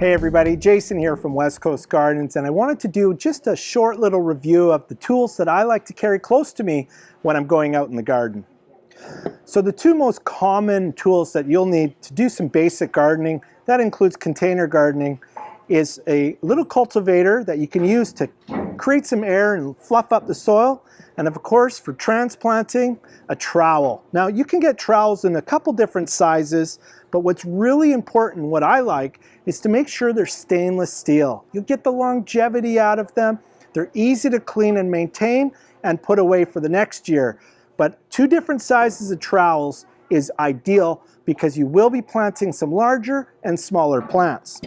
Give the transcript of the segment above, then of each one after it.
Hey everybody, Jason here from West Coast Gardens, and I wanted to do just a short little review of the tools that I like to carry close to me when I'm going out in the garden. So the two most common tools that you'll need to do some basic gardening, that includes container gardening, is a little cultivator that you can use to create some air and fluff up the soil, and of course for transplanting, a trowel. Now you can get trowels in a couple different sizes, but what's really important, what I like, is to make sure they're stainless steel. You'll get the longevity out of them. They're easy to clean and maintain and put away for the next year. But two different sizes of trowels is ideal because you will be planting some larger and smaller plants.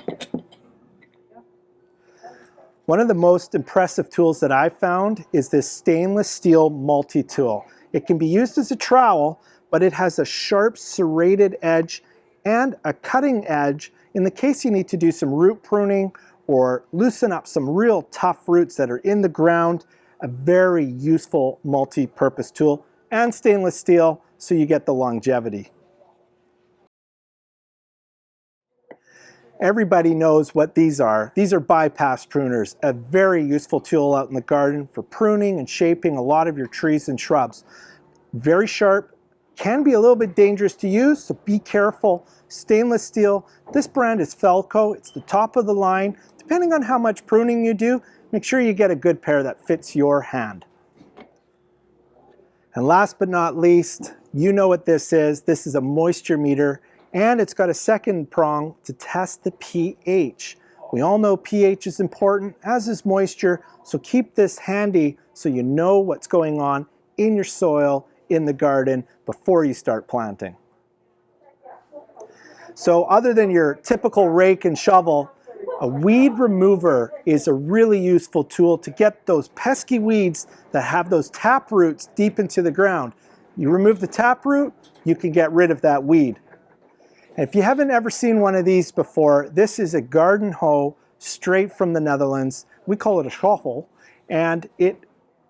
One of the most impressive tools that I've found is this stainless steel multi-tool. It can be used as a trowel, but it has a sharp serrated edge and a cutting edge in the case you need to do some root pruning or loosen up some real tough roots that are in the ground. A very useful multi-purpose tool, and stainless steel, so you get the longevity. Everybody knows what these are. These are bypass pruners, a very useful tool out in the garden for pruning and shaping a lot of your trees and shrubs. Very sharp, can be a little bit dangerous to use, so be careful. Stainless steel. This brand is Felco. It's the top of the line. Depending on how much pruning you do, make sure you get a good pair that fits your hand. And last but not least, you know what this is. This is a moisture meter, and it's got a second prong to test the pH. We all know pH is important, as is moisture, so keep this handy so you know what's going on in your soil, in the garden, before you start planting. So other than your typical rake and shovel, a weed remover is a really useful tool to get those pesky weeds that have those tap roots deep into the ground. You remove the tap root, you can get rid of that weed. And if you haven't ever seen one of these before, this is a garden hoe straight from the Netherlands. We call it a shovel, and it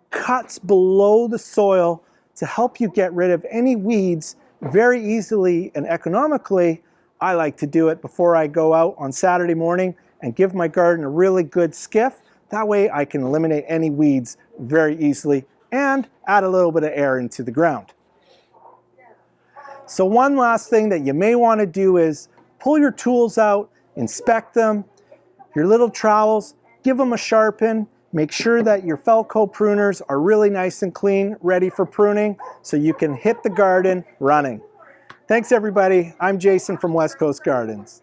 cuts below the soil to help you get rid of any weeds very easily and economically. I like to do it before I go out on Saturday morning and give my garden a really good skiff. That way I can eliminate any weeds very easily and add a little bit of air into the ground. So one last thing that you may want to do is pull your tools out, inspect them, your little trowels, give them a sharpen. Make sure that your Felco pruners are really nice and clean, ready for pruning, so you can hit the garden running. Thanks everybody. I'm Jason from West Coast Gardens.